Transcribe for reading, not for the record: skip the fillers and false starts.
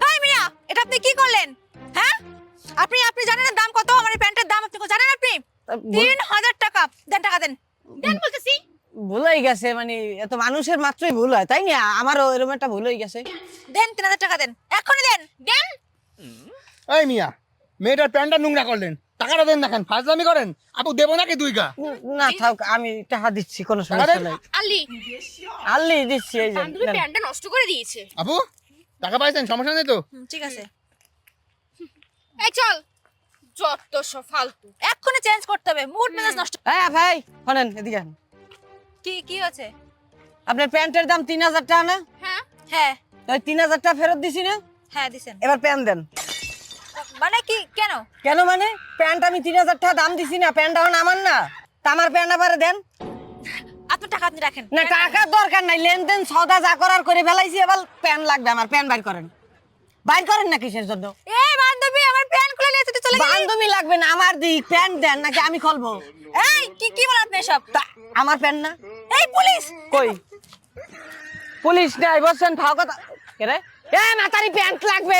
এই মিয়া, এটা আপনি কি করলেন? হ্যাঁ, আপনি আপনি জানেন না দাম কত? আমার এই প্যান্টের দাম আপনি জানেন? আপনি 3000 টাকা দেন, টাকা দেন, দেন বলতেছি। ভুল হয়ে গেছে, মানে এত মানুষের মাত্রই ভুল হয়, তাই না? আমারও এরকম একটা ভুল হয়ে গেছে। দেন 3000 টাকা দেন, এখনই দেন, দেন। এই মিয়া, মেয়েটার প্যান্টটা নোংরা করলেন, টাকাটা দেন না কেন? ফাজলামি করেন? আপু দেবো নাকি 2 গা? না থাক, আমি টাকা দিচ্ছি, কোনো টাকা সমস্যা দেন। নাই। আলি, আল্লি দিচ্ছি, এই যে বান্ধবী নেন। প্যান্টটা নষ্ট করে দিয়েছে। আপু টাকা পাইছেন? সমস্যা নেই তো? ঠিক আছে। এই চল, যত সব ফালতু, এক্ষুনি চেঞ্জ করতে হবে, মুড মেজাজ নষ্ট। হ্যাঁ ভাই, শোনেন এদিকে আসেন। কি হচ্ছে? আপনার প্যান্টের দাম 3000 টাকা না? হ্যাঁ হ্যাঁ ওই 3000 টাকা ফেরত দিছি না? হ্যাঁ দিছেন। এবার প্যান্ট দেন। মানে কি, কেন? কেন মানে? প্যান্ট আমি 3000 টাকা দাম দিছি না, প্যান্ট এখন আমার না, তা আমার প্যান্ট আবার দেন। আপনি টাকা আপনি রাখেন। না টাকার দরকার নাই, লেনদেন সদা যা করার করে ফেলাইছি, এবার প্যান্ট লাগবে আমার, প্যান্ট বাইর করেন। বাইর করেন না কিসের জন্য? এই বান্ধবী আমার প্যান্ট খুলে নিয়ে তুই চলে গেলি। বান্ধবী লাগবে না, আমার দিক প্যান্ট দেন নাকি আমি খুলবো? এই কি বলেন আপনি সব? আমার প্যান্ট না। এই পুলিশ! কই পুলিশ নাই, বলছেন ফাও কথা। কে রে? এ মাতারি প্যান্ট লাগবে।